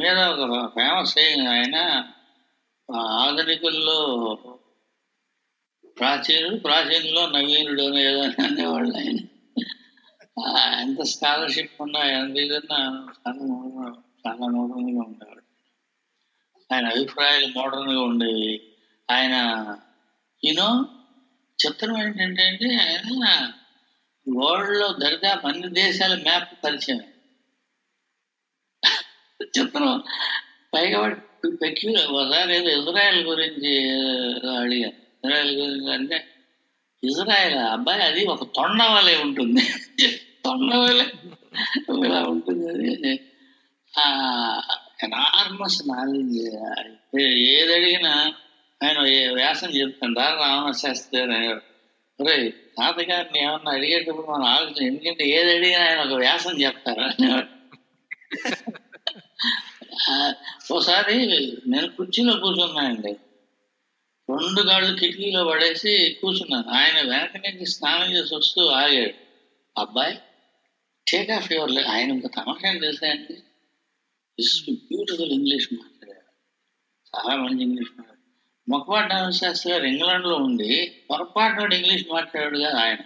మీద ఒక famous saying, ఆయన ఆధునికుల్లో ప్రాచీనులో నవీనుడు ఏదో అనేవాళ్ళు ఆయన. ఎంత స్కాలర్షిప్ ఉన్నా ఎంత ఇదన్నా చాలా మోడర్న్గా ఉండేవాడు. ఆయన అభిప్రాయాలు మోడర్న్గా ఉండేవి. ఆయన యూనో చిత్రం ఏంటంటే ఆయన వరల్డ్లో దరిదాపు అన్ని దేశాల మ్యాప్ పరిచయం. చిత్రం పైగా ఒకసారి ఏదో ఇజ్రాయెల్ గురించి అడిగాను. ఇజ్రాయెల్ గురించి అంటే ఇజ్రాయెల్ అబ్బాయి అది ఒక తొండవలే ఉంటుంది, తొండవలే ఇలా ఉంటుంది. అది ఎనార్మస్ నాలెడ్జ్. ఏది అడిగినా ఆయన వ్యాసం చెప్తాను. రామణ శాస్త్రి గారు అరే తాతగారిని ఏమన్నా అడిగేటప్పుడు మనం ఆలోచన, ఎందుకంటే ఏది అడిగినా ఆయన ఒక వ్యాసం చెప్తారు. ఒకసారి నేను కుర్చీలో కూర్చున్నానండి, 2 కాళ్ళు కిటికీలో పడేసి కూర్చున్నాను. ఆయన వెనక నుంచి స్నానం చేసి వస్తూ ఆగాడు. అబ్బాయి టేక్ ఆఫ్ యువర్ లెగ్. ఆయన ఇంకా తమాషా తెలుసా అండి, బ్యూటిఫుల్ ఇంగ్లీష్ మాట్లాడారు, చాలా మంచి ఇంగ్లీష్ మాట్లాడారు. మొక్కపాటి నారాయణ శాస్త్రి గారు ఇంగ్లాండ్లో ఉండి పొరపాటు ఇంగ్లీష్ మాట్లాడాడు కదా ఆయన.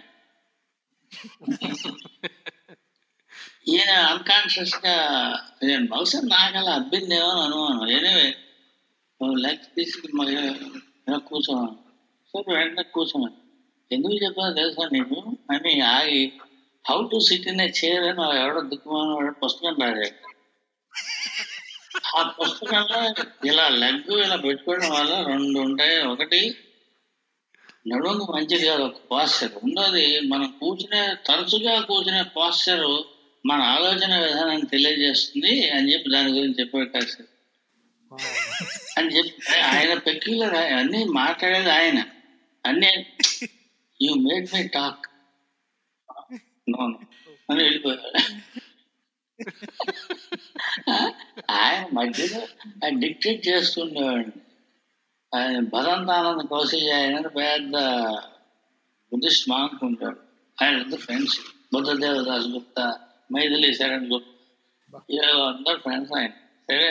ఈయన అన్కాన్షియస్ గా బహుశా నాకు అలా అబ్బిందేమో అనుమానం. ఎనివే లెగ్ తీసుకుని కూర్చోమని, సరే వెంటనే కూర్చోమని. ఎందుకు చెప్పాలో తెలుసా నీకు అని ఆగి how to SIT in a chair అని ఎవడో దిక్కుమాన పుస్తకం రాశాడు. ఆ పుస్తకంలో ఇలా లెగ్ ఇలా పెట్టుకోవడం వల్ల 2 ఉంటాయి. ఒకటి నడుము మంచిది కాదు ఒక పాస్చర్, రెండోది మనం తరచుగా కూర్చునే పాస్చర్ మన ఆలోచన విధానాన్ని తెలియజేస్తుంది అని చెప్పి దాని గురించి చెప్పారు సార్ అని చెప్పి ఆయన పెక్యులర్ అన్ని మాట్లాడేది ఆయన. అన్నీ యూ మేడ్ మై టాక్ అని వెళ్ళిపోయాడు. ఆయన మధ్యలో ఆయన డిక్టేట్ చేస్తుండేవాడు. ఆయన భదంతానంద కౌశల్య ఆయన పెద్ద బుద్ధిస్ట్ మాంక్ ఉంటాడు. ఆయన అందరు ఫ్రెండ్స్, బుద్ధదేవదాస్ గుప్తా, మైథిలి శరణ్ గుప్తా, ఏదో అందరు ఫ్రెండ్స్ ఆయన. సరే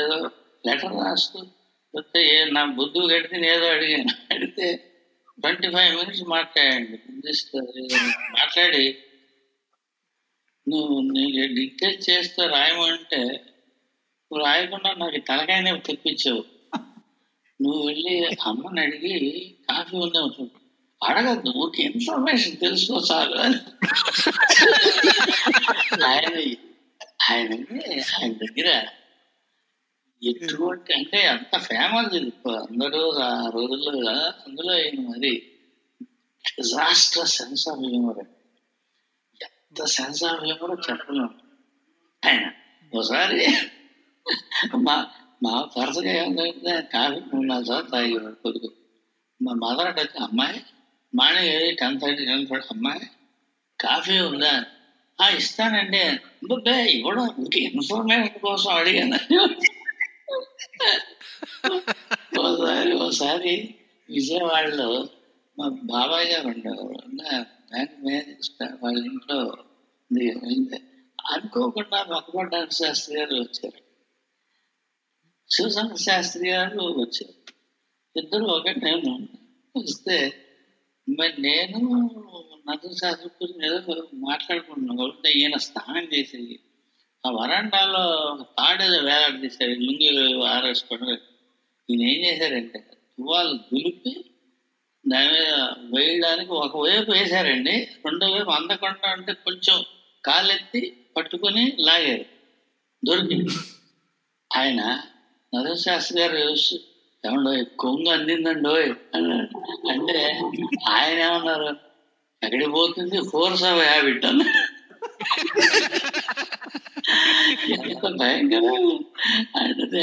ఏదో లెటర్ రాస్తూ వస్తే నా బుద్ధు కడితే ఏదో అడిగాను. అడిగితే 25 minutes మాట్లాడండి. బుద్ధిస్ట్ మాట్లాడి నువ్వు డిక్టేట్ చేస్తే రాయమంటే నువ్వు రాయకుండా నాకు తలకాయనే తెప్పించావు. నువ్వు వెళ్ళి అమ్మని అడిగి కాఫీ ఉందే చూడు, అడగద్దు, ఊరికి ఇన్ఫర్మేషన్ తెలుసుకో చాలు. ఆయన దగ్గర ఎటువంటి అంటే అంత ఫేమస్ ఇది అందరూ ఆ రోజుల్లో కదా. అందులో ఆయన మరి డిజాస్టర్ సెన్స్ ఆఫ్ హ్యూమర్, ఎంత సెన్స్ ఆఫ్ హ్యూమర్ చెప్పలేము. ఆయన ఒకసారి మా వరుసగా ఏమైందంటే కాఫీ 3-4 సార్లు తాగేవాడు కొడుకు. మా మదర్ అంటే అమ్మాయి మార్నింగ్ 10:30 అమ్మాయి కాఫీ ఉందా? ఇస్తానండి. ఇవ్వడం ఇన్ఫర్మేషన్ కోసం అడిగాను. ఒకసారి విజయవాడలో మా బాబాయ్ గారు ఉండేవారు, బ్యాంక్ మేనేజర్. వాళ్ళ ఇంట్లో అనుకోకుండా మొక్కపాటి శాస్త్రి గారు వచ్చారు, శివశంకర శాస్త్రి గారు వచ్చారు. ఇద్దరు ఒకటి నేను వస్తే మరి నేను నదుల శాస్త్రి గురించి ఏదో మాట్లాడుకుంటున్నాను. ఈయన స్నానం చేసి ఆ వరండాలో తాడేదో వేలాడదీశారు, లుంగీలు ఆరేసుకోవడం. ఈయన ఏం చేశారంటే తువ్వాలు దులిపి దాని మీద వేయడానికి ఒకవైపు వేశారండి, రెండో వైపు అందకుండా అంటే కొంచెం కాలెత్తి పట్టుకొని లాగారు, దొరికింది. ఆయన నరశాస్త్రి గారు ఏమండో కొంగు అందిందండో అంటే ఆయన ఏమన్నారు, ఎక్కడికి పోతుంది, ఫోర్స్ ఆఫ్ హ్యాబిట్ అన్న. ఎంత భయంకరం అంటే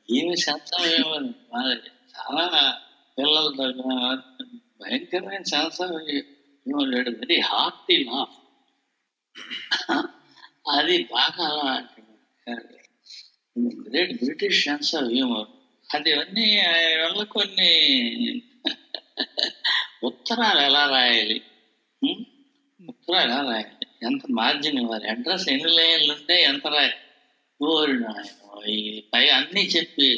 ఏమి శాస్త్రం ఏమని చాలా పిల్లల దగ్గర భయంకరమైన శాస్త్రం ఏమన్నాడు, వెరీ హార్టీ లాఫ్. అది బాగా great British sense of humour. అది అన్నీ వల్ల కొన్ని ఉత్తరాలు ఎలా రాయాలి, ఉత్తరాలు ఎలా రాయాలి, ఎంత మార్జిన్ ఇవ్వాలి, అడ్రస్ ఎన్ని లైన్లు ఉంటే ఎంత రాయాలి, ఓరి నాయన ఈ పై అన్నీ చెప్పి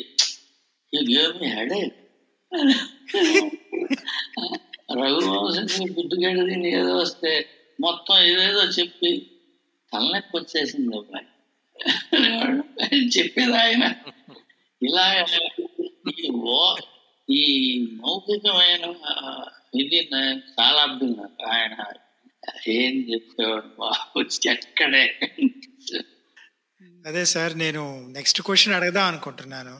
you give me headache. Raghuvamsham గుడ్డుగడ్డ తిని ఏదో వస్తే మొత్తం ఏదేదో చెప్పి తలనొప్పి వచ్చేసింది అబ్బాయి. చెప్పేది ఆయన ఇలా ఈ మౌఖికమైన ఇది చాలా అర్థం నాకు. ఆయన ఏం చెప్పేవాడు బాబు ఎక్కడే. అదే సార్, నేను నెక్స్ట్ క్వశ్చన్ అడగదాం అనుకుంటున్నాను.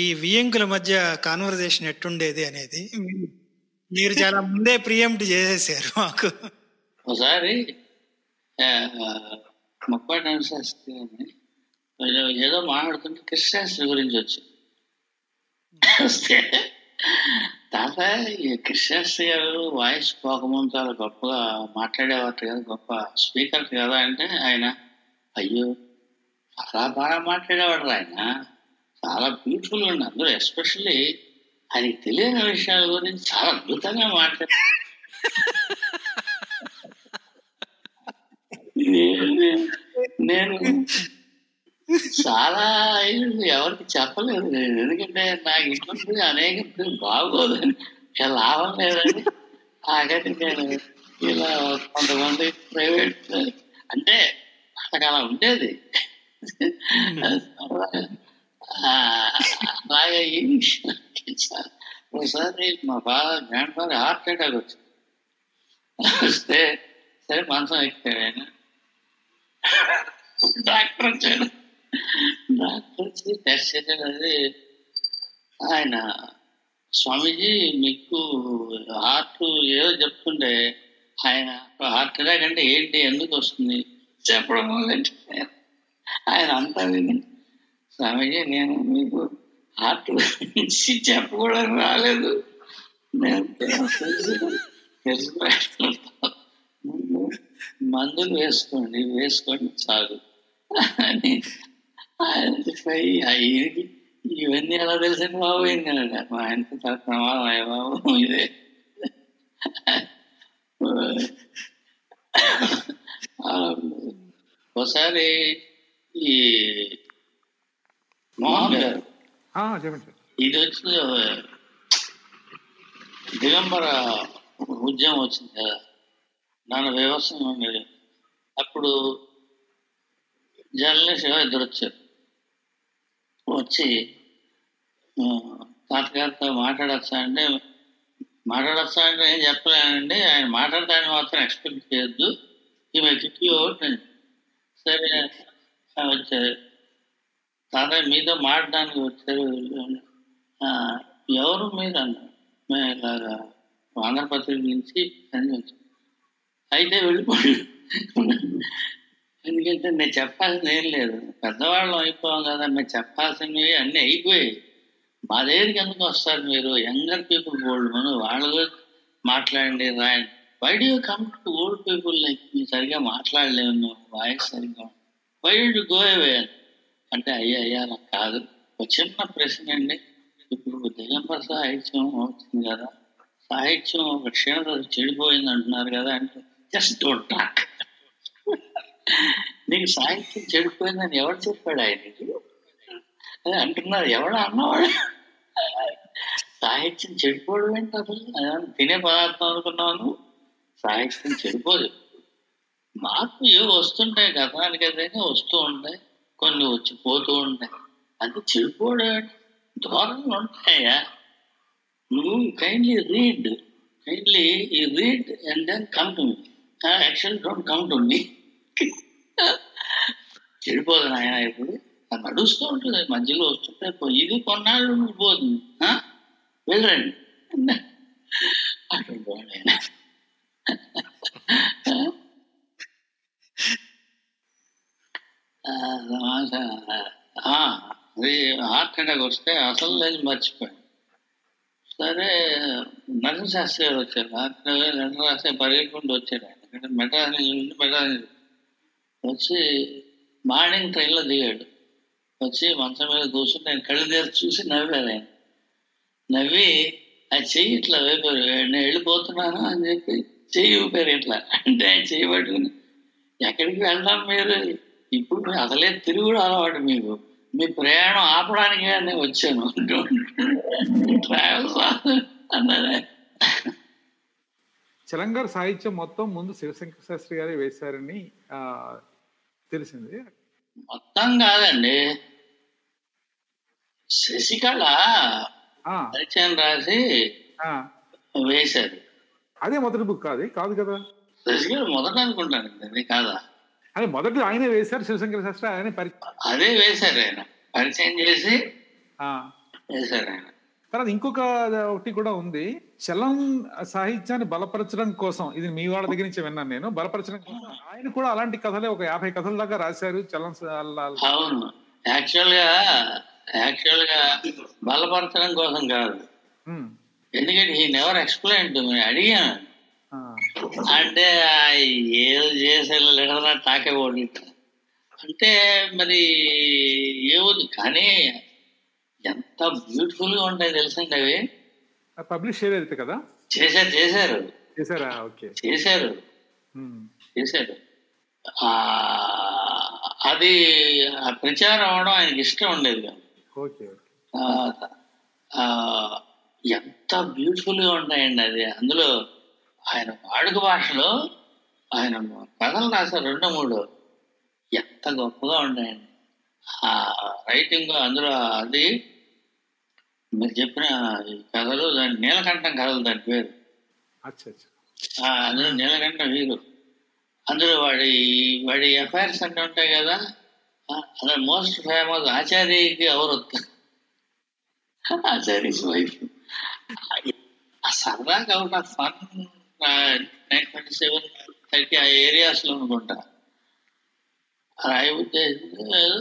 ఈ వియంకుల మధ్య కాన్వర్జేషన్ ఎట్టుండేది అనేది మీరు చాలా ముందే ప్రియంప్ట్ చేసేసారు మాకు. ఒకసారి మొక్కపాటి నరశాస్త్రి ఏదో మాట్లాడుతుంటే కృష్ణశాస్త్రి గురించి వస్తే తాత కృష్ణశాస్త్రి గారు వాయిస్ పోకముందు చాలా గొప్పగా మాట్లాడేవారు కదా, గొప్ప స్పీకర్ కదా అంటే ఆయన అయ్యో చాలా బాగా మాట్లాడేవాడు ఆయన, చాలా బ్యూటిఫుల్ ఉండి అందరూ ఎస్పెషల్లీ ఆయనకి తెలియని విషయాల గురించి చాలా అద్భుతంగా మాట్లాడారు. నేను చాలా ఎవరికి చెప్పలేదు, ఎందుకంటే నాకు ఇంట్లో అనేక బాగోదని లాభం లేదని ఆఖరి నేను ఇలా కొంతమంది ప్రైవేట్ అంటే వాళ్ళకి అలా ఉండేది. అలాగే ఈ విషయం ఒకసారి మా గ్రాండ్ ఫాదర్ హార్ట్ అటాక్ వస్తే సరే మంచం ఎక్కాడు ఆయన. డాక్టర్ వచ్చాడు, డాక్టర్ వచ్చి టెస్ట్ చేశాడు. అది ఆయన స్వామీజీ మీకు హార్ట్ ఏదో చెప్తుండే ఆయన హార్ట్ అటాక్ అంటే ఏంటి ఎందుకు వస్తుంది చెప్పడం మొదలంటే ఆయన అంతా విని స్వామీజీ నేను మీకు హార్ట్ గురించి చెప్పకూడదు రాలేదు, నేను మందులు వేసుకోండి చాలు అని ఇవన్నీ ఎలా తెలిసిన బాబు ఏంటంటే మా ఆయనకు చాలా ప్రమాదం అయ్యా బాబు ఇదే. ఒకసారి ఈ మోహన్ గారు ఇది వచ్చి దిగంబర ఉద్యమం వచ్చింది కదా, నాన్న వ్యవసాయం ఉండేది. అప్పుడు జర్నలిస్ట్ ఇద్దరు వచ్చారు, వచ్చి తాతగారితో మాట్లాడచ్చా అంటే ఏం చెప్పలేనండి, ఆయన మాట్లాడతాన్ని మాత్రం ఎక్స్పెక్ట్ చేయొద్దు, ఈమె కిట్టి ఒకటి. సరే వచ్చారు, తాతయ్య మీతో మాట్లాడడానికి వచ్చారు. ఎవరు మీరు అన్నారు, మేము ఇలాగా ఆంధ్రపత్రిక నుంచి అని వచ్చాను. అయితే వెళ్ళిపోయి, ఎందుకంటే నేను చెప్పాల్సింది ఏం లేదు, పెద్దవాళ్ళం అయిపోయాం కదా, మేము చెప్పాల్సినవి అన్నీ అయిపోయాయి, మా దగ్గరికి ఎందుకు వస్తారు మీరు, యంగర్ పీపుల్ ఓల్డ్ మనం వాళ్ళు మాట్లాడండి రాయండి, why do you come to old people like మీరు సరిగా మాట్లాడలేము, మేము వాయిస్ సరిగ్గా వై డు గో అవే అంటే అయ్యా నాకు కాదు, ఒక చిన్న ప్రశ్న అండి, ఇప్పుడు దిగంబర సాహిత్యం అవుతుంది కదా, సాహిత్యం ఒక క్షీణత చెడిపోయింది అంటున్నారు కదా అంటే జస్ట్ డోంట్ టాక్. నీకు సాహిత్యం చెడిపోయిందని ఎవరు చెప్పాడు ఆయనకి అని అంటున్నారు, ఎవడు అన్నవాడు. సాహిత్యం చెడిపోవడం ఏంటి అసలు, తినే పదార్థం అనుకున్నాను, సాహిత్యం చెడిపోదు. మార్పు ఏవో వస్తుంటాయి, గతానికి ఏదైనా వస్తూ ఉంటాయి, కొన్ని వచ్చి పోతూ ఉంటాయి, అది చెడిపోవడం దూరంగా ఉంటాయా. నువ్వు kindly read and then come to me, actually don't come to me. చెడిపోదు నాయన, ఇప్పుడు అది నడుస్తూ ఉంటుంది, మధ్యలో వస్తుంటే ఇది కొన్నాళ్ళు పోతుంది, వెళ్ళరండి అటువంటి ఆయన. అది హార్ట్ అటాక్ వస్తే అసలు లేదు మర్చిపోయాను. సరే నరసింహశాస్త్రి గారు వచ్చారు, లెటర్ రాస్తే పరిగెత్తుకుంటూ వచ్చారు ఆయన, ఎందుకంటే మెడ్రాస్ వచ్చి మార్నింగ్ ట్రైన్లో దిగాడు, వచ్చి మంచం మీద కూర్చుని నేను కళ్ళు తెరిచి చూసి నవ్వారు ఆయన. నవ్వి ఆ చెయ్యి ఇట్లా వేపారు, నేను వెళ్ళిపోతున్నాను అని చెప్పి చెయ్యి ఊపారు ఇట్లా. అంటే ఆయన చెయ్యి పట్టుకుని ఎక్కడికి వెళ్దాం మీరు, ఇప్పుడు అసలే తిరుగుడు అలవాటు మీకు. మీ ప్రయాణం ఆపడానికి నేను వచ్చాను. ట్రావెల్స్ అన్నదే. చలంగారు సాహిత్యం మొత్తం ముందు శివశంకర శాస్త్రి గారే వేశారని తెలిసింది. మొత్తం కాదండి, శశికళ పరిచయం రాసి వేశారు. అదే మొదటి బుక్ కాదు కదా? శశికళ మొదట అనుకుంటానండి, అది కాదా? అదే మొదటి ఆయనే వేశారు శివశంకర శాస్త్రి, ఆయనే అదే వేశారు, ఆయన పరిచయం చేసి వేశారు ఆయన. తర్వాత ఇంకొక ఒకటి కూడా ఉంది, చలం సాహిత్యాన్ని బలపరచడం కోసం, ఇది మీ వాళ్ళ దగ్గర నుంచి విన్నాను నేను, బలపరచడం కోసం ఆయన కూడా అలాంటి కథలే ఒక 50 కథల దాకా రాశారు చలం. అవును, యాక్చువల్ గా బలపరచడం కోసం కాదు, ఎందుకంటే ఈ నెవర్ ఎక్స్ప్లెయిన్ టు మీ. అడిగాను అంటే ఏదో చేసే లేదా టాకే ఓడి అంటే మరి ఏముంది, కానీ ఎంత బ్యూటిఫుల్ గా ఉంటాయి తెలుసండి అవి. పబ్లిష్ చేయలేదు కదా? చేశారు. అది ప్రచారం అవడం ఆయనకి ఇష్టం ఉండేది కాదు. ఎంత బ్యూటిఫుల్ గా ఉంటాయండి అది. అందులో ఆయన వాడుక భాషలో ఆయన కథలు రాశారు 2-3, ఎంత గొప్పగా ఉంటాయండి ఆ రైటింగ్. అందులో అది మీరు చెప్పిన ఈ కథలు, దాని నీలకంఠం కథలు, దాని పేరు. అందులో నీలకంఠం వీరు, అందులో వాడి ఎఫ్ఐఆర్స్ అంటే ఉంటాయి కదా, అందులో మోస్ట్ ఫేమస్ ఆచార్యకి అవరొత్త, ఆచార్యస్ వైఫ్. సరదాగా అవుట్ ఆఫ్ ఫన్ 1927-30 ఆ ఏరియాస్ లో అనుకుంటా రాయ ఉద్దేశం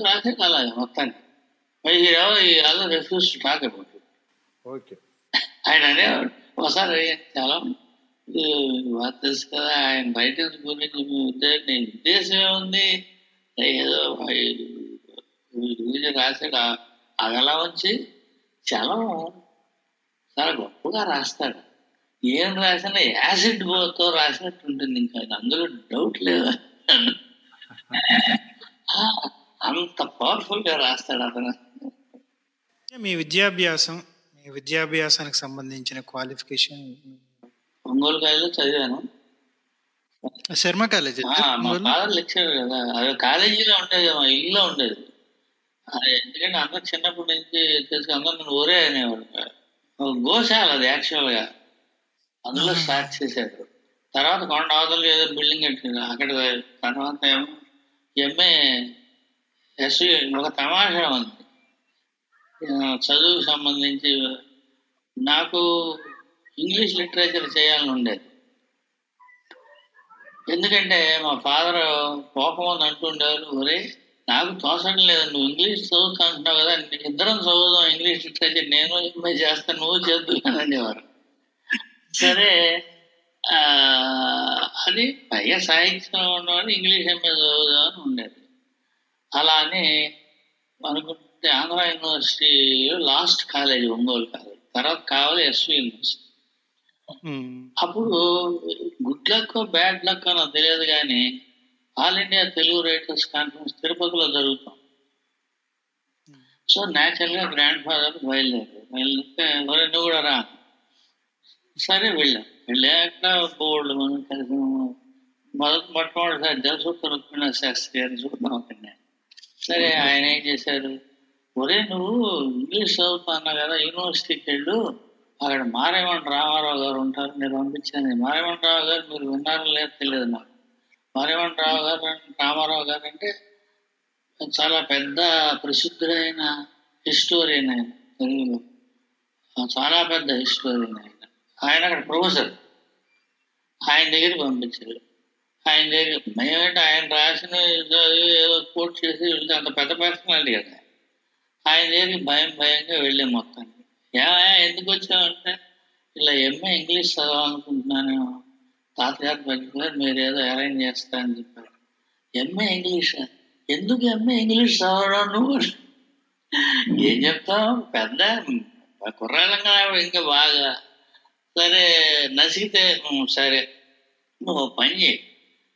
రాసే కల మొత్తానికి. అలా refuse to talk about it. ఆయన అనేవాడు ఒకసారి, చాలా తెలుసు కదా ఆయన రైటింగ్స్ గురించి, మీ ఉద్దేశం ఏముంది, ఏదో రాసాడు అగలా వచ్చి చలం చాలా గొప్పగా రాస్తాడు. ఏం రాసినా యాసిడ్ తో రాసినట్టు ఉంటుంది, ఇంకా అందులో డౌట్ లేదు. అంత పవర్ఫుల్ గా రాస్తాడు అతను. మీ విద్యాభ్యాసానికి సంబంధించిన క్వాలిఫికేషన్? ఒంగోలు కాలేజీలో చదివాను. శర్మ కాలేజీ. మా ఫాదర్ లెక్చరర్ కదా, అది కాలేజీలో ఉండేది, మా ఇల్లులో ఉండేది. ఎందుకంటే అందరు చిన్నప్పటి నుంచి తెలుసు, అందరు నన్ను ఊరే అనేవాడు. గోశాల అది యాక్చువల్ గా, అందులో స్టార్ట్ చేశారు. తర్వాత కొండ అవతల ఏదో బిల్డింగ్ కట్టింది అక్కడ. తర్వాత ఏమో ఎంఏ ఎస్వి. ఒక తమాషా ఉంది చదువుకు సంబంధించి, నాకు ఇంగ్లీష్ లిటరేచర్ చేయాలని ఉండేది. ఎందుకంటే మా ఫాదర్ కోపం అని అంటుండేవారు, ఒరే నాకు తోసడం లేదు, నువ్వు ఇంగ్లీష్ చదువుతా అంటున్నావు కదా, ఇద్దరం చదువుదాం ఇంగ్లీష్ లిటరేచర్, నేను ఎంఏ చేస్తాను, నువ్వు చదువుతాను అనేవారు. సరే, అది పైగా సాహిత్యం ఉన్నవాడు ఇంగ్లీష్ ఎంఏ చదువుదామని ఉండేది. అలా అని అనుకుంటే ఆంధ్ర యూనివర్సిటీలో లాస్ట్ కాలేజ్ ఒంగోలు కాలేజ్, తర్వాత కావాలి ఎస్వి యూనివర్సిటీ. అప్పుడు గుడ్ లక్ బ్యాడ్ లక్ అని తెలియదు కానీ all India Telugu writers conference తిరుపతిలో జరుగుతాం. సో న్యాచురల్ గా గ్రాండ్ ఫాదర్ బయలుదేరితే నువ్వు కూడా రా. సరే వెళ్ళాక బోర్డు మనం కలిసి మొట్టమొదటిసారి జలసూత్ర రుక్మిణ శాస్త్రి గారిని చూద్దాం అక్కడ. సరే, ఆయన ఏం చేశారు, ఒరే నువ్వు ఇంగ్లీష్ చదువుతున్నా కదా యూనివర్సిటీకి వెళ్ళు, అక్కడ మారేమంట రామారావు గారు ఉంటారు, నేను పంపించాను. మారేమంట రావు గారు మీరు విన్నారో లేదో తెలియదు నాకు. మారేమంట రామారావు గారు అంటే చాలా పెద్ద ప్రసిద్ధుడైన హిస్టోరియన్, ఆయన తెలుగులో చాలా పెద్ద హిస్టోరియన్. ఆయన అక్కడ ప్రొఫెసర్. ఆయన దగ్గరికి పంపించారు. ఆయన దగ్గర మేమేంటే ఆయన రాసిన ఏదో కోట్ చేసి వెళ్తే అంత పెద్ద పర్సనాలిటీ కదా. ఆయన దగ్గరికి భయంగా వెళ్ళాం మొత్తానికి. ఏమయ్యా ఎందుకు వచ్చామంటే, ఇలా ఎంఏ ఇంగ్లీష్ చదవాలనుకుంటున్నాను, తాతగారు పనికిపోయారు, మీరు ఏదో అరేంజ్ చేస్తారని చెప్పారు. MA English? ఎందుకు ఎంఏ ఇంగ్లీష్ చదవడం నువ్వు? ఏం చెప్తావు, పెద్ద కుర్రాళ్ళంగా ఇంకా బాగా. సరే నసిగితే సరే నువ్వు పని చేయి,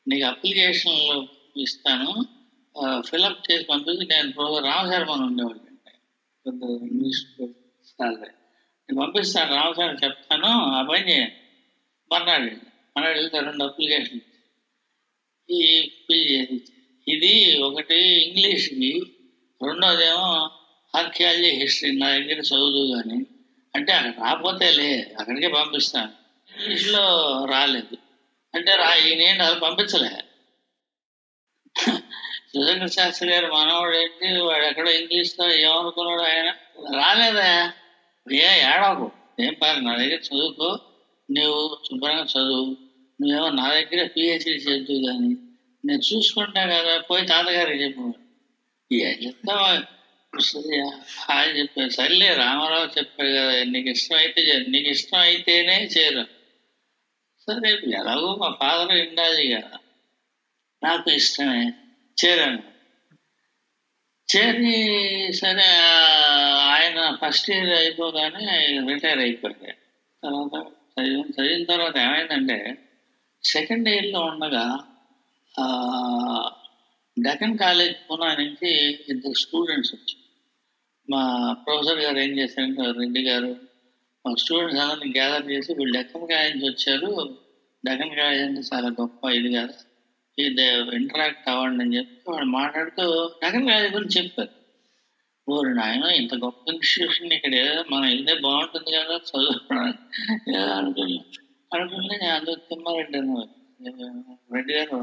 నీకు అప్లికేషన్లు ఇస్తాను, ఫిలప్ చేసి పంపించి నేను ప్రొఫెసర్ రామశర్మని ఉండేవాళ్ళు కొంత ఇంగ్లీష్ నేను పంపిస్తాను రామశర్మ చెప్తాను ఆ పని చేయండి మర్నాడు వెళ్తే 2 అప్లికేషన్ ఇది ఒకటి ఇంగ్లీష్కి, రెండోదేమో ఆర్కియాలజీ హిస్టరీ నా దగ్గర చదువు కానీ అంటే అక్కడ రాకపోతే అక్కడికే పంపిస్తాను. ఇంగ్లీష్లో రాలేదు అంటే ఈయన అది పంపించలే. సుధాకర్ శాస్త్రి గారు మనవాడు ఏంటి, వాడు ఎక్కడో ఇంగ్లీష్లో ఏమనుకున్నాడు ఆయన, రాలేదా ఏడవకు ఏం పారు నా దగ్గర చదువుకో, నువ్వు శుభ్రంగా చదువు, నువ్వేమో నా దగ్గర పిహెచ్డీ చదువు కానీ నేను చూసుకుంటా కదా, పోయి తాతగారికి చెప్పు. ఏం చెప్తావా ఆయన చెప్పారు. సర్లే రామారావు చెప్పాడు కదా, నీకు ఇష్టం అయితే నీకు ఇష్టం అయితేనే చేరు. సరే ఎలాగో మా ఫాదర్ ఉండాలి కదా, నాకు ఇష్టమే చేరాను. చేరి సరే ఆయన ఫస్ట్ ఇయర్ అయిపోగానే రిటైర్ అయిపోయాడు. తర్వాత చదివిన తర్వాత ఏమైందంటే సెకండ్ ఇయర్లో ఉండగా డెక్కన్ కాలేజ్ పూనా నుంచి 2 స్టూడెంట్స్ వచ్చారు. మా ప్రొఫెసర్ గారు ఏం చేశారంటే రెడ్డి గారు మా స్టూడెంట్స్ అందరినీ గ్యాదర్ చేసి వీళ్ళు డెక్కన్ కాలేజ్ నుంచి వచ్చారు, డెక్కన్ కాలేజ్ అంటే చాలా గొప్ప ఇది కదా, ఇది ఇంటరాక్ట్ అవ్వండి అని చెప్పి వాళ్ళు మాట్లాడుతూ డెక్కన్ కాలేజ్ గురించి చెప్పారు. ఓరు నాయన ఇంత గొప్ప ఇన్స్టిట్యూషన్ ఇక్కడ ఏదో మనం వెళ్తే బాగుంటుంది కదా చదువుకోవడానికి అనుకుని అందుకు తిమ్మారెడ్డి అన్నారు. రెడ్డి గారు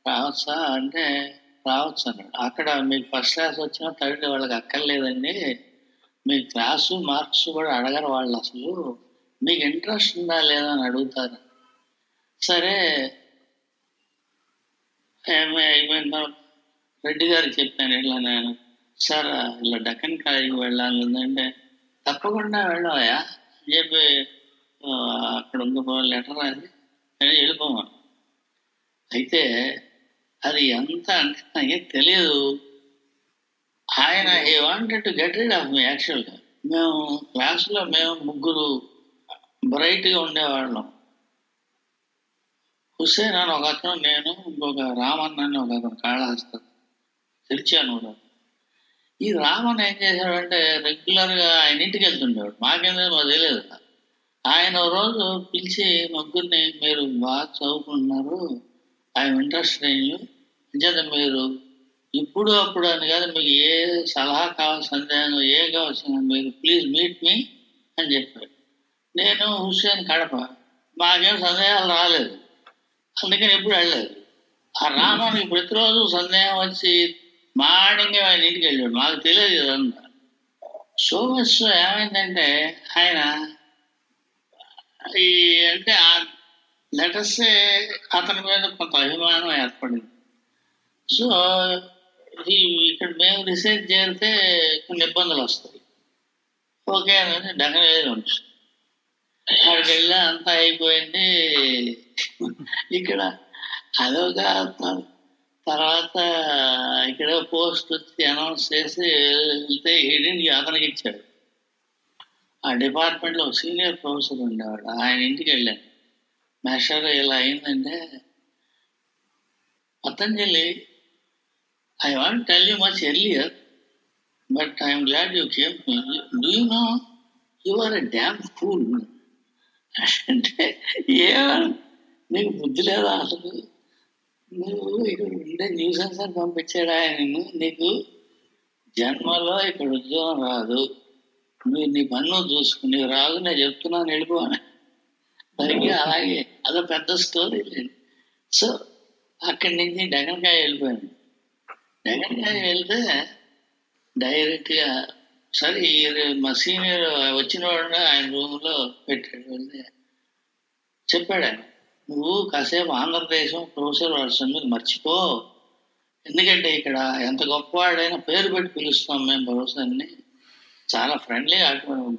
రావచ్చా అంటే రావచ్చు అన్నాడు. అక్కడ మీకు ఫస్ట్ క్లాస్ వచ్చినా థర్డ్ వాళ్ళకి అక్కర్లేదండి, మీ క్లాసు మార్క్స్ కూడా అడగరు వాళ్ళు, అసలు మీకు ఇంట్రెస్ట్ ఉందా లేదా అని అడుగుతారు. సరే అయిపోయిన రెడ్డి గారికి చెప్పాను ఇట్లా నేను, సార్ ఇలా డెక్కన్ కాలేజీకి వెళ్ళాలి అంటే తప్పకుండా వెళ్ళాయా అని చెప్పి అక్కడ ఇంకో లెటర్ రాసి వెళ్ళిపోమను. అయితే అది ఎంత అంటే నాకేం తెలియదు. ఆయన he wanted to get rid of me. యాక్చువల్గా మేము క్లాసులో మేము 3 బ్రైట్గా ఉండేవాళ్ళం. హుస్సేన్ అని ఒక అతను, నేను, ఇంకొక రామన్ అని ఒక అతను కాళహస్తం తెరిచాను కూడా. ఈ రామన్ ఏం చేశాడంటే రెగ్యులర్గా ఆయన ఇంటికి వెళ్తుండేవాడు, మాకేందో మాకు తెలియదు. ఆయన రోజు పిలిచి 3 మీరు బాగా చదువుకుంటున్నారు, ఐఎమ్ ఇంట్రెస్టెడ్ ఇన్ యూ, అంచేత మీరు ఇప్పుడు అప్పుడు అని కాదు, మీకు ఏ సలహా కావాల్సిన సందేహం ఏ కావాల్సిన మీరు ప్లీజ్ మీట్ మీ అని చెప్పాడు. నేను హుస్సేన్ కడప, మాకేం సందేహాలు రాలేదు, అందుకని ఎప్పుడు వెళ్ళలేదు. ఆ రామానికి ప్రతిరోజు సందేహం వచ్చి మార్నింగ్ ఆయన ఇంటికి వెళ్ళాడు, మాకు తెలియదు ఇదంతా. షోమస్ ఏమైందంటే ఆయన అంటే ఆ లెటర్స్ అతని మీద కొంత అభిమానం ఏర్పడింది. సో ఇక్కడ మేము రీసెర్చ్ చేస్తే కొన్ని ఇబ్బందులు వస్తాయి, ఓకే అని డెక్కన్ ఉంచు అక్కడికి వెళ్ళా, అంతా అయిపోయింది. ఇక్కడ అదొక తర్వాత ఇక్కడ పోస్ట్ వచ్చి అనౌన్స్ చేసి వెళ్తే ఏడింటి అతనికి ఇచ్చాడు. ఆ డిపార్ట్మెంట్లో ఒక సీనియర్ ప్రొఫెసర్ ఉండేవాడు, ఆయన ఇంటికి వెళ్ళాను. మాస్టర్ ఇలా అయిందంటే, Patanjali I want to tell you much earlier, but I am glad you came. Do you know you are a damn fool? అంటే నీకు బుద్ధి లేదా అసలు, నువ్వు ఇక్కడ ఉండే న్యూసెన్స్ అని పంపించాడు ఆయన, నీకు జన్మలో ఇక్కడ ఉద్యోగం రాదు, నువ్వు నీ పన్ను చూసుకుని రాదు, నేను చెప్తున్నాను వెళ్ళిపోను. సరిగ్గా అలాగే అదో పెద్ద స్టోరీ లేదు. సో అక్కడి నుంచి డెక్కన్కాయ వెళ్ళిపోయాను. డెక్కన్కాయ వెళ్తే డైరెక్ట్గా సరే మా సీనియర్ వచ్చిన వాడు ఆయన రూమ్లో పెట్టాడు. వెళ్తే చెప్పాడు ఆయన, నువ్వు కాసేపు ఆంధ్రదేశం ప్రొఫెసర్ వాడి సంగతి మర్చిపో, ఎందుకంటే ఇక్కడ ఎంత గొప్పవాడైనా పేరు పెట్టి పిలుస్తాం మేము ప్రొఫెసర్ని, చాలా ఫ్రెండ్లీగా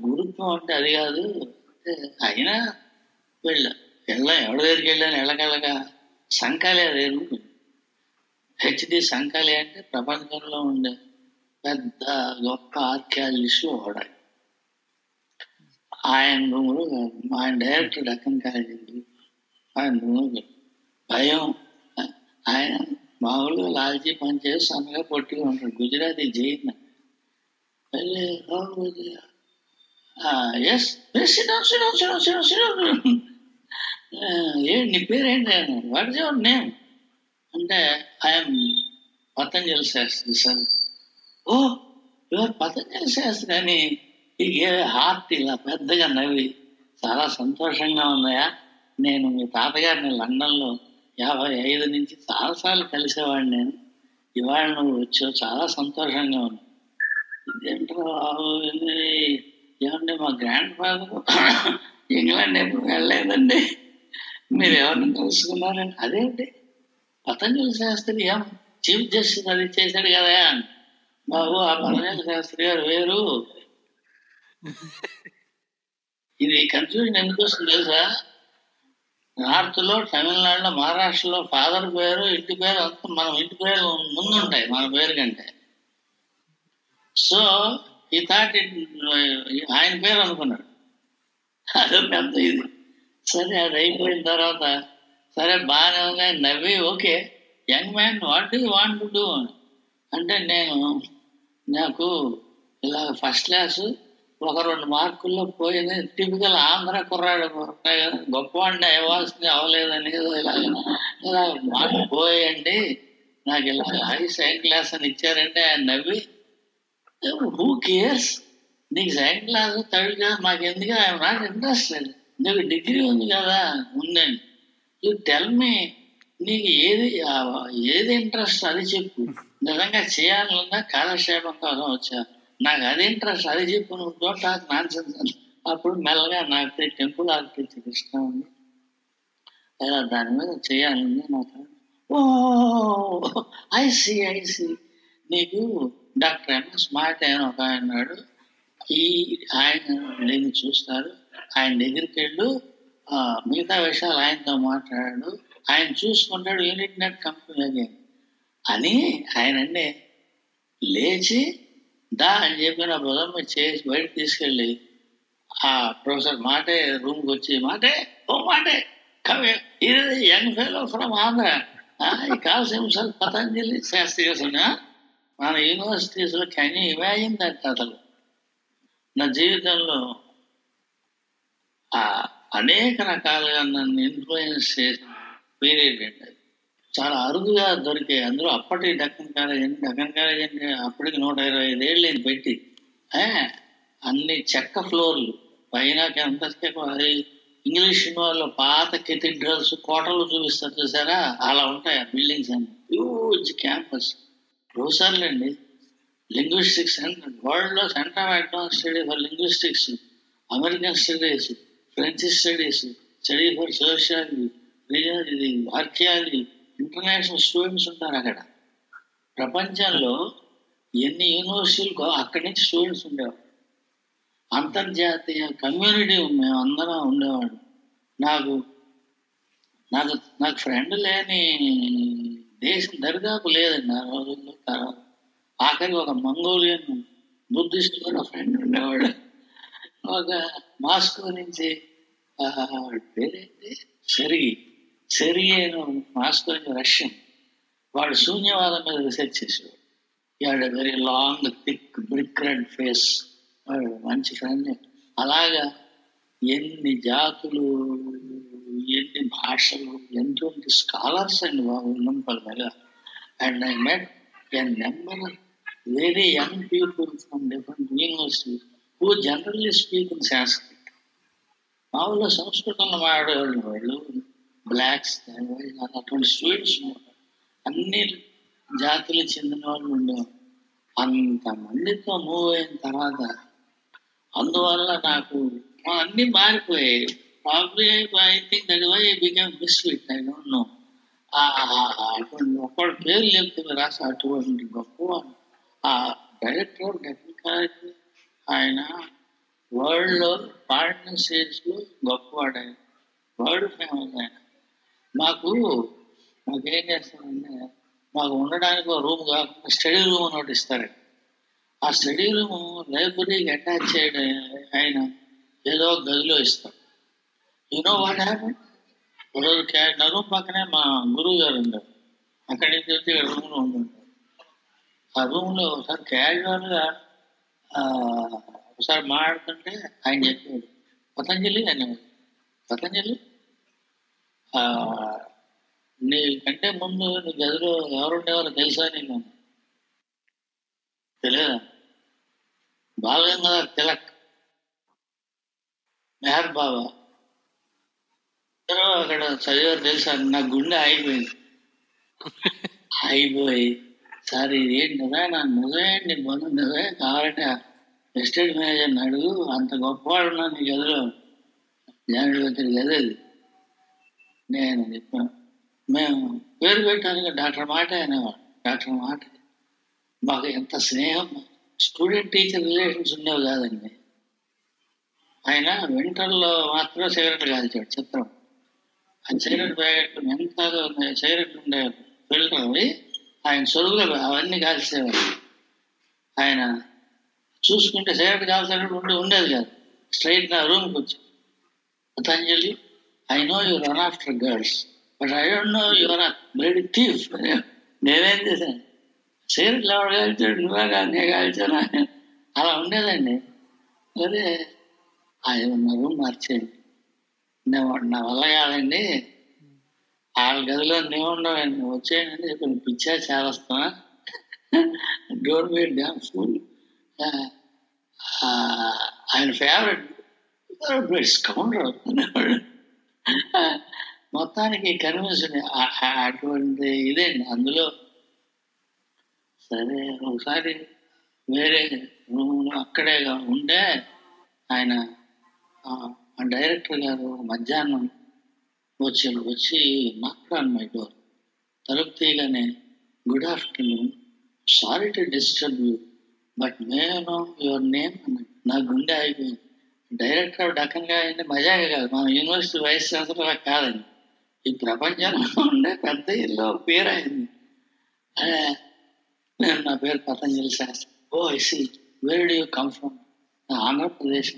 గురుత్వం అంటే అది కాదు. అయినా ఎవరి దగ్గరికి వెళ్ళాను ఎళ్ళకెళ్ళగా సంకాలే లేదు, హెచ్డి సంకాలే అంటే ప్రపంచంలో ఉండే పెద్ద గొప్ప ఆర్కియాలజిస్ట్ ఒకడు. ఆయన రూములు ఆయన డైరెక్టర్ డెక్కన్ కాలేజీ, ఆయన రూములు భయం. ఆయన మామూలుగా లాల్చీ పని చేసి సన్నగా పొట్టిగా ఉంటాడు. గుజరాతీ జైన్. ఎస్ నీ పేరేంటి అన్నాడు. వాట్ ఇస్ యువర్ నేమ్ అంటే I'm Patanjali Shastri sir. Oh your Patanjali Shastri అని హార్ట్ ఇలా పెద్దగా నవ్వి, చాలా సంతోషంగా ఉన్నాయా, నేను మీ తాతగారిని లండన్లో 55 నుంచి చాలాసార్లు కలిసేవాడిని, నేను ఇవాళ నువ్వు వచ్చావు, చాలా సంతోషంగా ఉంది. ఇదేంటో ఏమండి మా గ్రాండ్ ఫాదర్ ఇంగ్లాండ్ ఎప్పుడు వెళ్ళలేదండి, మీరు ఎవరిని తెలుసుకున్నారండి? అదేంటి పతంజలి శాస్త్రి ఏం చీఫ్ జస్టిస్ అది చేశాడు కదా బాబు, ఆ పతంజలి శాస్త్రి గారు వేరు. ఇది కన్ఫ్యూజన్ ఎందుకు వస్తుంది తెలుసా? నార్త్ లో, తమిళనాడులో, మహారాష్ట్రలో ఫాదర్ పేరు ఇంటి పేరు అంతా మనం ఇంటి పేరు ముందుంటాయి మన పేరు కంటే. సో ఈ థాట్ ఆయన పేరు అనుకున్నాడు. అదే పెద్ద ఇది. సరే అది అయిపోయిన తర్వాత సరే బాగానే ఉంది నవ్వి, okay young man what do you want to do అంటే, నాకు ఇలా ఫస్ట్ క్లాసు 1-2 మార్కుల్లో పోయింది, టిపికల్ ఆంధ్ర కుర్రాడు గొప్పవాడిని అవ్వాల్సింది అవ్వలేదని ఇలా మార్కులు పోయండి, నాకు ఇలా సెకండ్ క్లాస్ అని ఇచ్చారంటే ఆయన నవ్వి, హూ కేర్స్, నీకు సెకండ్ క్లాస్ థర్డ్ క్లాస్ మాకు ఎందుకు, ఐఎమ్ నాట్ ఇంట్రెస్టెడ్, నీకు డిగ్రీ ఉంది కదా ఉందండి, యూ టెల్ మీ నీకు ఏది ఇంట్రెస్ట్ అది చెప్పు, నిజంగా చేయాలన్నా కాలక్షేపం కోసం వచ్చా, నాకు అది ఇంట్రెస్ట్ అది చెప్పు, నువ్వు చోట నాన్సెన్స్ అని. అప్పుడు మెల్లగా నాకు టెంపుల్ ఆర్కిటెక్చర్ ఇష్టం ఉంది, అలా దాని మీద చేయాలని నాకు. ఓ ఐసి నీకు డాక్టర్ ఎంఎస్ స్మార్ట్ అయిన ఒక ఆయన ఉన్నాడు, ఆయన నేను చూస్తారు, ఆయన దగ్గరికి వెళ్ళు, మిగతా విషయాలు ఆయనతో మాట్లాడాడు, ఆయన చూసుకుంటాడు యూనిట్ నెట్ కంపెనీ అని ఆయనండి లేచి దా అని చెప్పి నా బుధం మీద చేసి బయటకు తీసుకెళ్ళి ఆ ప్రొఫెసర్ మాటే రూమ్కి వచ్చి, మాటే ఓ మాటే కవి ఇది యంగ్ ఫెలో ఫ్రమ్ ఆంధ్ర, ఈ కాల్స్ హిమ్సెల్ఫ్ పతంజలి శాస్త్రి మన యూనివర్సిటీస్లో కెన్ యూ ఇమాజిన్ దట్? అసలు నా జీవితంలో అనేక రకాలుగా నన్ను ఇన్ఫ్లుయెన్స్ చేసిన పీరియడ్ అండి. చాలా అరుదుగా దొరికాయి. అందులో అప్పటి డక్కన్ కాలేజ్ అంటే అప్పటికి 125 ఏళ్ళు నేను పెట్టి అన్ని చెక్క ఫ్లోర్లు పైన అది ఇంగ్లీష్ సినిమాల్లో పాత కెథీడ్రల్స్ కోటలు చూపిస్తారు చూసారా, అలా ఉంటాయి ఆ బిల్డింగ్స్ అన్ని. హ్యూజ్ క్యాంపస్, ప్రొఫెసర్లు అండి, లింగ్విస్టిక్స్ సెంటర్, వరల్డ్ లో centre of advance study for linguistics, American studies, French studies, study for sociology, ఇది ఆర్కియాలజీ, ఇంటర్నేషనల్ స్టూడెంట్స్ ఉంటారు అక్కడ. ప్రపంచంలో ఎన్ని యూనివర్సిటీలకు అక్కడి నుంచి స్టూడెంట్స్ ఉండేవారు. అంతర్జాతీయ కమ్యూనిటీ మేము అందరం ఉండేవాడు. నాకు నాకు నాకు ఫ్రెండ్ లేని దేశం దరిదాపు లేదండి ఆ రోజుల్లో. తర్వాత ఆఖరికి ఒక మంగోలియన్ బుద్ధిస్ట్ కూడా ఫ్రెండ్ ఉండేవాడు. ఒక మాస్కో నుంచి పేరేంటి సెరిగి అయిన మాస్కో నుంచి రష్యన్, వాడు శూన్యవాదం మీద రీసెర్చ్ చేసేవాడు. వాడు very long thick brick red face, వాడు మంచి ఫ్రెండ్. అలాగా ఎన్ని జాతులు, ఎన్ని భాషలు, ఎంతోంటి స్కాలర్స్ అండి బాబు ఉన్నంపల్ మీద. And I met a number very young people from different universities who generally speak in Sanskrit. మామూలుగా సంస్కృతంలో మాట్లాడేవాళ్ళు వాళ్ళు, బ్లాక్స్ అటువంటి స్టూడెంట్స్ ఉండేవారు, అన్ని జాతులకు చెందిన వాళ్ళు ఉండేవారు. అంతమందితో మూవ్ అయిన తర్వాత అందువల్ల నాకు అన్ని మారిపోయాయి. Probably I think that why I become misfit, I don't know. అటువంటి ఒక్కడి పేరు చెప్తుంది రాసి అటువంటి గొప్పవాడు ఆ డైరెక్టర్ ఆఫ్ టెక్నికాలజీ. ఆయన వరల్డ్ లో ఫారిన్ స్టేట్స్ లో గొప్పవాడు, ఆయన వరల్డ్ ఫేమస్. ఆయన మాకేం చేస్తారంటే, మాకు ఉండడానికి ఒక రూమ్ కాకుండా స్టడీ రూమ్ అని ఒకటి ఇస్తారండి. ఆ స్టడీ రూమ్ లైబ్రరీకి అటాచ్ చేయడం ఆయన ఏదో గదిలో ఇస్తాడు. యూనో వాట్ హ్యాపెన్, రోజు నా రూమ్ పక్కనే మా గురువు గారు ఉన్నారు. అక్కడి నుంచి వచ్చి రూమ్లో ఉంటుంటారు. ఆ రూమ్లో ఒకసారి క్యాజువల్గా ఒకసారి మాట్లాడుతుంటే ఆయన చెప్పాడు, పతంజలి అనేవాడు, పతంజలి నీకంటే ముందు నీ గదిలో ఎవరుండేవారో తెలుసా? నీకు తెలియదా? బాలగంగాధర్ తిలక్, మెహర్ బాబా అక్కడ చదివారు తెలుసా? నా గుండె ఆగిపోయింది. అయిపోయి సార్ ఇదేంటి నిజమే, నిజమే బంధు నిజమే, కావాలంటే ఎస్టేట్ మేనేజర్ని అడుగు, అంత గొప్పవాడు ఉన్నా నీ గదిలో, జ్ఞానుడి గది అది. నేను చెప్పాను, మేము పేరు పెట్టడానికి డాక్టర్ మాట అనేవాడు. డాక్టర్ మాట మాకు ఎంత స్నేహం, స్టూడెంట్ టీచర్ రిలేషన్స్ ఉండేవి కాదండి. ఆయన వింటర్లో మాత్రం సిగరెట్ కాల్చాడు. చిత్రం, ఆ సిగరెట్ ప్యాకెట్ ఎంత సిగరెట్ ఉండే ఫిల్టర్ అవి ఆయన సొరుగులు అవన్నీ కాల్చేవాడు. ఆయన చూసుకుంటే సిగరెట్ కాల్చేటప్పుడు ఉండేది కాదు. స్ట్రైట్ నా రూమ్కి వచ్చి, Patanjali, I know you run after girls but I don't no your bloody thief. నేనేం చేశాను, సిగరెట్లు ఎవరు కాల్చాడు, నువ్వే కాదు నేను కాల్చాను, అలా ఉండేదండి. అదే ఆయన నా రూమ్ మార్చేయండి, నా వల్ల కాదండి, వాళ్ళ గదిలో నేను ఉండవండి, వచ్చేయండి కొంచెం పిచ్చా చేస్తానా, డోంట్ బి డామ్ ఫుల్. ఆయన ఫేవరెట్ కౌంటర్ అనేవాడు. మొత్తానికి కన్విన్స్ అటువంటి ఇదేండి అందులో. సరే ఒకసారి వేరే రూమ్లో అక్కడే ఉంటే ఆయన డైరెక్టర్ గారు మధ్యాహ్నం వచ్చి నాక్ మై డోర్, తలుపు తీయగానే, good afternoon, sorry to disturb you but may know your name అన్నాడు. నా గుండె అయిపోయింది. డైరెక్టర్ ఆఫ్ డక్కన్ గారు మజాగా కాదు, మన యూనివర్సిటీ వైస్ ఛాన్సలర్ కాదండి, ఈ ప్రపంచంలో ఉండే పెద్ద ఇల్లు పేరు అయింది. నేను నా పేరు Patanjali Shastri. Oh I see, where do you come from? Andhra Pradesh.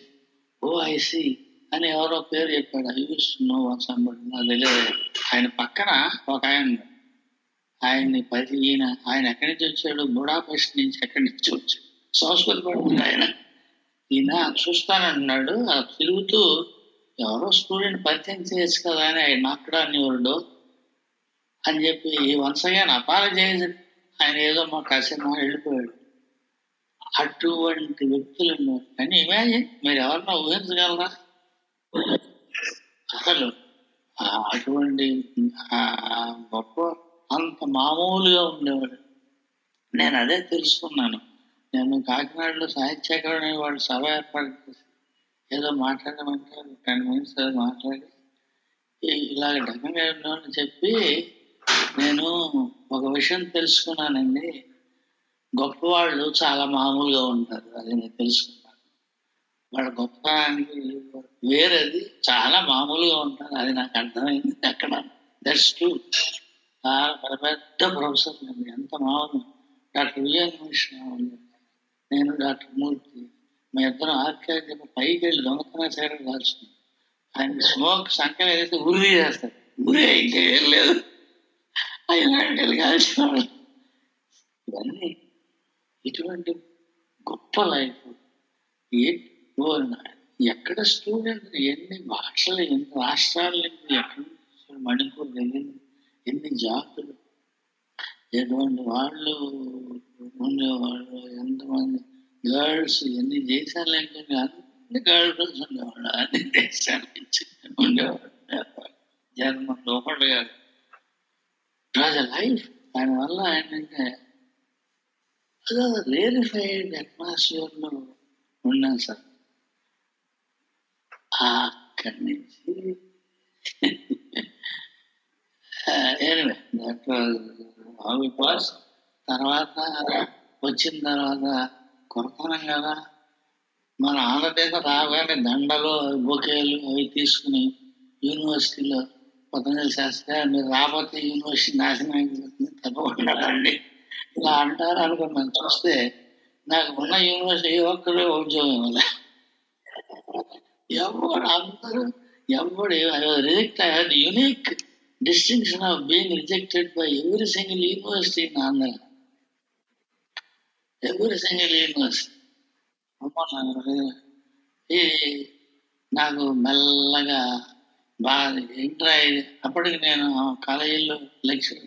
Oh I see అని ఎవరో పేరు చెప్పాడు. ఐ యూస్ నో వన్స్ అంబడి నా దగ్గర. ఆయన పక్కన ఒక ఆయన్ని ఆయన ఎక్కడి నుంచి వచ్చాడు, బుడాపెస్ట్ నుంచి ఎక్కడి నుంచి వచ్చాడు, సంస్కృతి పడుతుంది ఆయన. ఈయన చూస్తానంటున్నాడు, తిరుగుతూ ఎవరో స్టూడెంట్ పరిచయం చేయొచ్చు కదా అని ఆయన నాక్కడ అనేవాడు అని చెప్పి వన్స్ అగైన్ అపాలజైజ్. ఆయన ఏదో మా కాసేపు వెళ్ళిపోయాడు. అటువంటి వ్యక్తులు ఉన్నారు. కానీ ఇమాజిన్, మీరు ఎవరన్నా ఊహించగలరా అసలు అటువంటి గొప్ప, అంత మామూలుగా ఉండేవాడు. నేను అదే తెలుసుకున్నాను. నేను కాకినాడలో సాహిత్య అకాడమీ వాళ్ళు సభ ఏర్పాటు చేసి ఏదో మాట్లాడమంటారు, 10 minutes మాట్లాడి ఇలాగ ఢంగా చెప్పి నేను ఒక విషయం తెలుసుకున్నానండి. గొప్పవాళ్ళు చాలా మామూలుగా ఉంటారు, అది నేను తెలుసుకున్నాను. వాళ్ళ గొప్పదానికి వేరేది చాలా మామూలుగా ఉంటారు, అది నాకు అర్థమైంది అక్కడ. That's true. పెద్ద ప్రొఫెసర్ అండి, ఎంత మామూలు. డాక్టర్ విజయకృష్ణ, నేను డాక్టర్ మూర్తి, మా ఇద్దరం ఆర్కియాలజీ పైకి వెళ్ళి దొంగతనం చేయడం కాల్చుకున్నాం. ఆయన స్మోక్ సంఖ్య ఏదైతే ఉరి చేస్తారు, ఉరి ఇంకేం లేదు, ఇలాంటి కాల్చుకోవడం. ఇవన్నీ ఇటువంటి గొప్ప లైఫ్. ఎక్కడ స్టూడెంట్, ఎన్ని భాషలు, ఎన్ని రాష్ట్రాల నుంచి, ఎక్కడ మణిపూర్ వెళ్ళింది, ఎన్ని జాతులు, ఎటువంటి వాళ్ళు ఉండేవాళ్ళు, ఎంతమంది గర్ల్స్, ఎన్ని దేశాల నుంచి, అన్ని గర్ల్ ఫ్రెండ్స్ ఉండేవాళ్ళు, అన్ని దేశాల నుంచి ఉండేవాళ్ళు. జన్మ ఒకటి కాదు, లైఫ్. దానివల్ల ఏంటంటే అదో రేరిఫైడ్ అట్మాస్ఫియర్ లో ఉన్నాం సార్. అక్కడి నుంచి తర్వాత వచ్చిన తర్వాత కొరతనం కదా, మన ఆంధ్రదేశం రాగానే దండలు, బొకేలు అవి తీసుకుని యూనివర్సిటీలో పతంజలి శాస్త్రి మీరు రాబోతే యూనివర్సిటీ నాశనం అయిపోతుంది, తప్పకుండా రండి ఇలా అంటారు అనుకున్నాను. చూస్తే నాకు ఉన్న యూనివర్సిటీ ఏ ఒక్కడే ఉద్యోగం ఇవ్వలే. ఎవరు అందరూ రిజెక్ట్ అయ్యారు. Unique distinction of being rejected by every single university in Andhra. Every single university. నాకు మెల్లగా బాగా ఇంటర్ అయ్యి అప్పటికి నేను కాలేజీలో లెక్చర్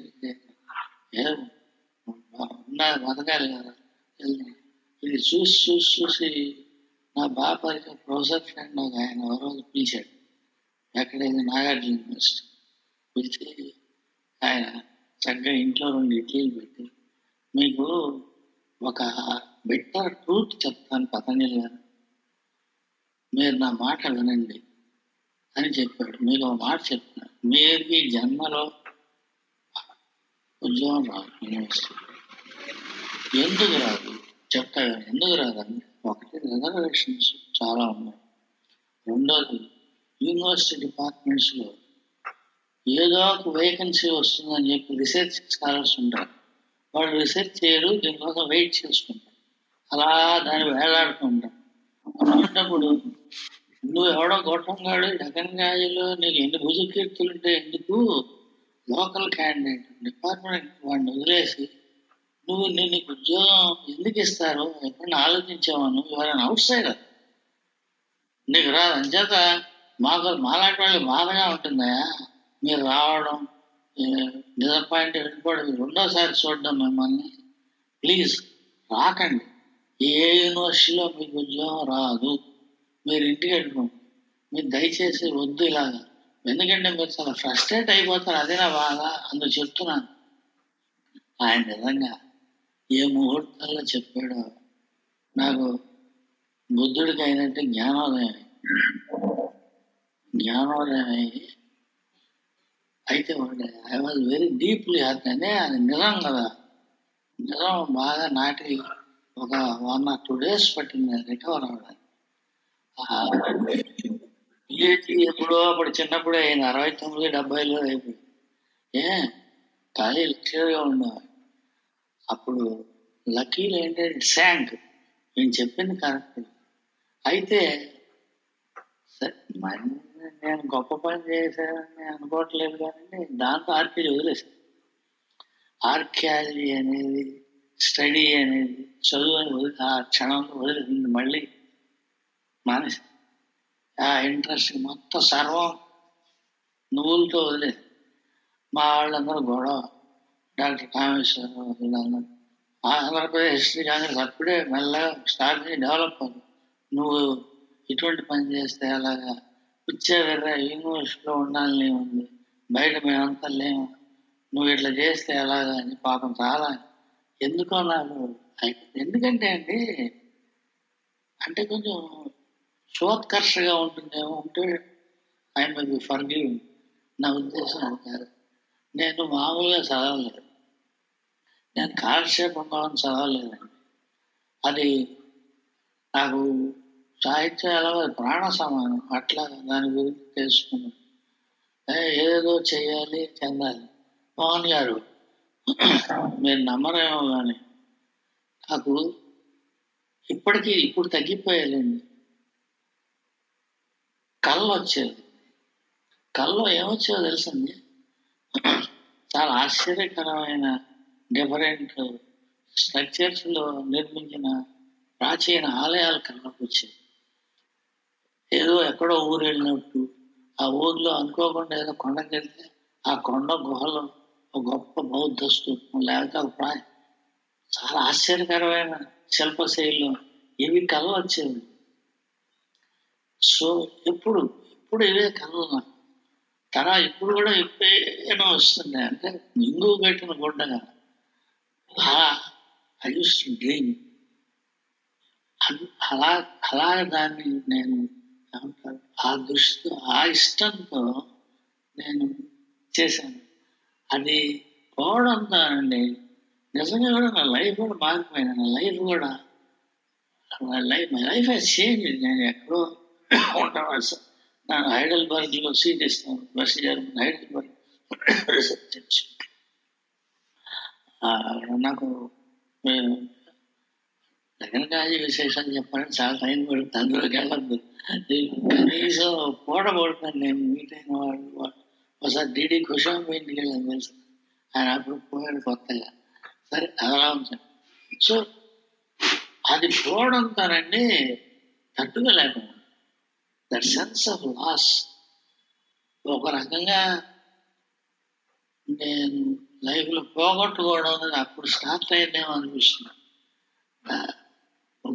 ఉన్నారు బతకాలి కదా. ఇది చూసి చూసి చూసి నా బాగా పరిచయం ప్రొఫెసర్ ఫ్రెండ్ ఆయన రోజు పిలిచాడు. ఎక్కడైతే నాగార్జున యూనివర్సిటీ పిలిచి ఆయన చక్కగా ఇంట్లో 2 ఇడ్లీలు పెట్టి, మీకు ఒక బెటర్ ట్రూత్ చెప్తాను పతంజలి గారు, మీరు నా మాట వినండి అని చెప్పాడు. మీకు ఒక మాట చెప్తున్నా, మీరు ఈ జన్మలో ఉద్యోగం రాదు యూనివర్సిటీ. ఎందుకు రాదు చెప్తాను, ఎందుకు రాదండి? ఒకటి రిజర్వేషన్స్ చాలా ఉన్నాయి. రెండోది యూనివర్సిటీ డిపార్ట్మెంట్స్లో ఏదో ఒక వేకెన్సీ వస్తుందని చెప్పి రీసెర్చ్ స్కాలర్స్ ఉంటారు. వాళ్ళు రీసెర్చ్ చేయరు, దీనికోసం వెయిట్ చేసుకుంటారు, అలా దాన్ని వేలాడుతుంటారు. అలాంటప్పుడు నువ్వు ఎవడో గొట్టంగాడు జగన్గాజులో నీకు ఎన్ని భుజకీర్తులు ఉంటే ఎందుకు? లోకల్ క్యాండిడేట్ డిపార్ట్మెంట్ వాడిని వదిలేసి నీకు ఉద్యోగం ఎందుకు ఇస్తారు? ఎప్పుడైనా ఆలోచించావా? నువ్వు ఎవరైనా అవుట్ సైడర్, నీకు రాదు. అంచేత మాలాంటి వాళ్ళు బాధగా ఉంటుందా మీరు రావడం, డిసప్పాయింట్ వెళ్ళిపోవడం, రెండోసారి చూడడం మిమ్మల్ని. ప్లీజ్ రాకండి. ఏ యూనివర్సిటీలో మీకు ఉద్యోగం రాదు, మీరు ఇంటికి వెళ్ళిపోండి. మీరు దయచేసి వద్దు ఇలాగా, ఎందుకంటే మీరు చాలా ఫ్రస్ట్రేట్ అయిపోతారు. అదే నా బాధ, అందుకు చెప్తున్నాను. ఆయన నిజంగా ఏ ముహూర్తాల్లో చెప్పాడో నాకు బుద్ధుడికి అయినట్టు జ్ఞానోదయం అయ్యి అయితే I was very deeply happy. అది నిజం కదా, నిజం బాగా నాటి ఒక 1 or 2 days పట్టింది రికవర్ అవ్వడానికి. పిహెచ్డి ఎప్పుడో అప్పుడు చిన్నప్పుడే అయింది, 69, 70లో అయిపోయింది. ఖాళీ లెక్చర్గా ఉండేవాడు. అప్పుడు లక్కీలు ఏంటంటే శాంక్, నేను చెప్పింది కరెక్ట్. అయితే నేను గొప్ప పని చేశానని అనుకోవట్లేదు, కానీ దాంతో ఆర్కియాలజీ వదిలేసాను. ఆర్కియాలజీ అనేది, స్టడీ అనేది, చదువు ఆ క్షణంలో వదిలేసింది. మళ్ళీ మానేసి ఆ ఇంట్రెస్ట్ మొత్తం సర్వం నువ్వులతో వదిలేదు. మా వాళ్ళందరూ గొడవ, డాక్టర్ కామేశ్వరరావు వీళ్ళందరూ ఆంధ్రప్రదేశ్ హిస్టరీ కాంగ్రెస్ అప్పుడే మెల్లగా స్టార్ట్ చేసి డెవలప్ అవుతుంది. నువ్వు ఇటువంటి పని చేస్తే అలాగా పిచ్చేవేరా, యూనివర్సిటీలో ఉండాలని ఉంది, బయట మేమంతా లేము, నువ్వు ఇట్లా చేస్తే ఎలాగా అని పాపం చాలా ఎందుకో నాకు. ఎందుకంటే అండి, అంటే కొంచెం సోత్కర్షగా ఉంటుందేమో, ఉంటే ఐ మే బి ఫర్గివ్. నా ఉద్దేశం అది కాదు. నేను మామూలుగా చదవలేదు, నేను కాలక్షేపంగా చదవలేదండి. అది నాకు సాహిత్యం ఎలా ప్రాణ సమానం, అట్లా దాని గురించి తెలుసుకున్నాను. ఏదో చెయ్యాలి, చెందాలి. మోహన్ గారు మీరు నమ్మరేమో కానీ నాకు ఇప్పుడు తగ్గిపోయాలండి. కళ్ళు వచ్చేది, కళ్ళు ఏమొచ్చేదో తెలుసండి, చాలా ఆశ్చర్యకరమైన డిఫరెంట్ స్ట్రక్చర్స్ లో నిర్మించిన ప్రాచీన ఆలయాలు కళ్ళకు వచ్చేది. ఏదో ఎక్కడో ఊరు వెళ్ళినట్టు, ఆ ఊర్లో అనుకోకుండా ఏదో కొండకి వెళ్తే ఆ కొండ గుహలో ఒక గొప్ప బౌద్ధ స్తూపం, లేకపోతే చాలా ఆశ్చర్యకరమైన శిల్పశైలిలో ఇవి కళ్ళు వచ్చేవి. సో ఇప్పుడు ఇవే కళ్ళు ఇప్పుడు కూడా ఎప్పుడైనా వస్తుంది. అంటే ఇంగు కట్టిన గుడ్డగా ఐ యూస్ టు డ్రీమ్. అలా దాన్ని నేను ఆ దృష్టితో, ఆ ఇష్టంతో నేను చేశాను. అది పోవడంతో అండి నిజంగా కూడా నా లైఫ్ కూడా మారిపోయింది. నా లైఫ్ కూడా మై లైఫ్ హెస్ చేంజ్. నేను ఎక్కడో ఉండవచ్చు, నేను హైడెల్బర్గ్లో సీట్ ఇస్తాను, వెస్ట్ జర్మన్ హైడెల్బర్గ్ రీసెర్చ్ చేసి నాకు జగన్కాజీ విశేషాలు చెప్పాలని చాలా టైం పడుతుంది, అందులోకి వెళ్ళద్దు. కనీసం పూటపడుతాను నేను మీట్ అయిన ఒకసారి డీడీ కుషాంబ ఇంటికి వెళ్ళాను తెలుసు. ఆయన అప్పుడు పోయాడు కొత్తగా. సరే అలా ఉంచాను. సో అది పోవడంతోనండి తట్టుకోలేకపోయాను. దట్ సెన్స్ ఆఫ్ లాస్ ఒక రకంగా నేను లైఫ్లో పోగొట్టుకోవడం అనేది అప్పుడు స్టార్ట్ అయ్యేదేమో అనిపిస్తుంది.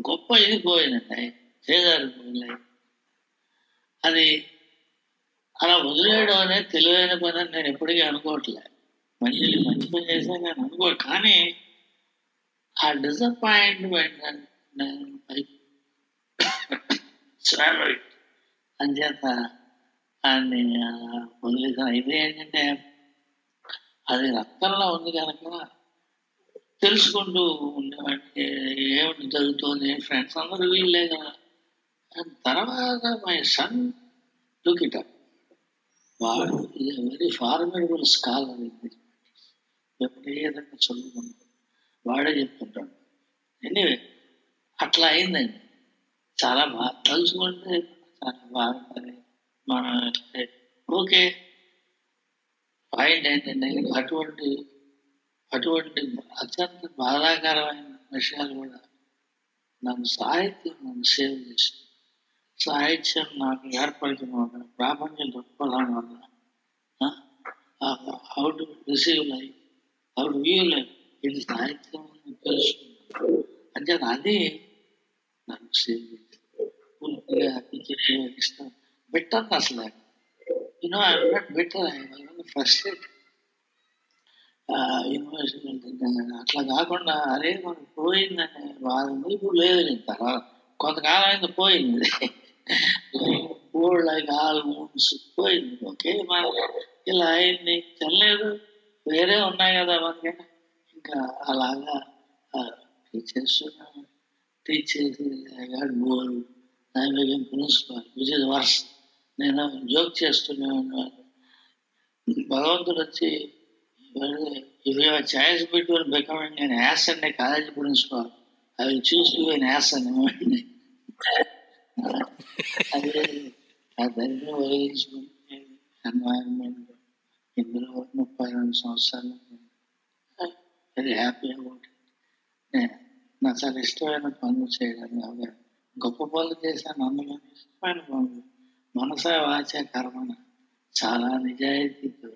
గొప్ప ఇది పోయిందండి చేదారు లైఫ్. అది అలా వదిలేయడం అనేది తెలివైన పని అని నేను ఎప్పటికీ అనుకోవట్లే. మంచి మంచి పని చేసా నేను అనుకో, కానీ ఆ డిసప్పాయింట్మెంట్ అంచేత దాన్ని వదిలేసాను. ఇది ఏంటంటే అది రక్తంలో ఉంది కనుక తెలుసుకుంటూ ఉండేవాడికి ఏమిటి జరుగుతుంది, ఫ్రెండ్స్ అందరూ వీళ్ళే కదా. తర్వాత my son look it up. వాడు ఇది వెరీ ఫార్మిడబుల్ స్కాలర్. ఎప్పుడు ఏదైనా చదువుకుంటాడు వాడే చెప్తుంటాడు. ఎనీవే అట్లా అయిందండి. చాలా బాగా తలుచుకుంటే చాలా బాగుంటుంది. మనం ఓకే పాయింట్ ఏంటంటే అటువంటి అత్యంత బాధాకరమైన విషయాలు కూడా నాకు సాహిత్యం నన్ను సేవ్ చేసింది. సాహిత్యం నాకు ఏర్పరిచిన వల్ల, ప్రాపంచం దృక్పథం వల్ల, how to receive life, how to view life, ఇది సాహిత్యం తెలుసుకున్నాను. అంటే అది నాకు సేవ్ చేసింది. పూర్తిగా ఇష్టం బెటర్ అసలు. You know I'm not better, I first university అట్లా కాకుండా అరే మనకు పోయిందని బాధ ఇప్పుడు లేదు. తర్వాత కొంతకాలం అయింది పోయింది. లైక్ ఆల్ మూన్స్ పోయింది. ఓకే మన ఇలా అయింది తెల్లలేదు, వేరే ఉన్నాయి కదా మనకి. ఇంకా అలాగా teachers bore principal which is worse. నేను జోక్ చేస్తూనే ఉన్నాను. భగవంతుడు వచ్చి if you have a choice between becoming an ass and a college principal, I will choose to be an ass and అదే అదన్నీ వదిలించుకుంటే ఎన్వైరన్మెంట్ ఇందులో 32 సంవత్సరాలు వెరీ హ్యాపీ అబౌట్ ఇట్. నాకు చాలా ఇష్టమైన పనులు చేయడం, గొప్ప పనులు చేశాను. అందులో ఇష్టమైన పనులు మనస వాచ కర్మన చాలా నిజాయితీతో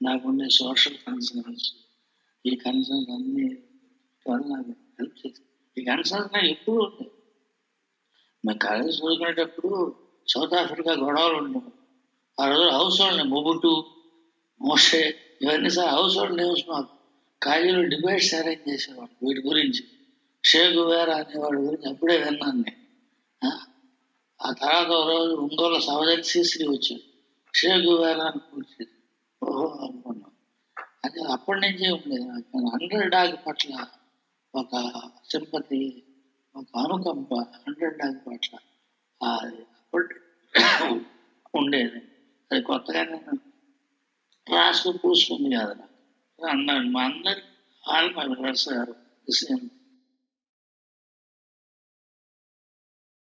నాకుండే సోషల్ కన్సర్న్స్, ఈ కన్సర్న్స్ అన్ని నాకు హెల్ప్ చేస్తాయి. ఈ కన్సర్న్స్ నాకు ఎప్పుడు ఉంటాయి. మేము కాలేజ్ చదువుకునేటప్పుడు సౌత్ ఆఫ్రికా గొడవలు ఉండవు. ఆ రోజు హౌస్ హోల్డ్ మొబుటు, మోషే ఇవన్నీ సార్ హౌస్ హోల్డ్ నేమ్స్. మాకు కాలేజీలో డిబేట్స్ అరేంజ్ చేసేవాడు వీటి గురించి. షే గువేరా అనేవాడి గురించి అప్పుడే విన్నాను నేను. ఆ తర్వాత ఒక రోజు ఒంగోలు సవజన్ శ్రీ వచ్చాడు. షే గువేరా అని కూర్చేది. ఓహో అనుకున్నాం. అది అప్పటి నుంచే ఉండేది. అండర్ డాగ్ పట్ల ఒక సింపతి, ఒక అనుకంప అండర్ డాగ్ పట్ల అది అప్పటి ఉండేది. అది కొత్తగా నేను రాసుకుని పూసుకుంది కాదు నాకు. అన్నాడు మా అందరి ఆల్ మై బ్రదర్స్ గారు సేమ్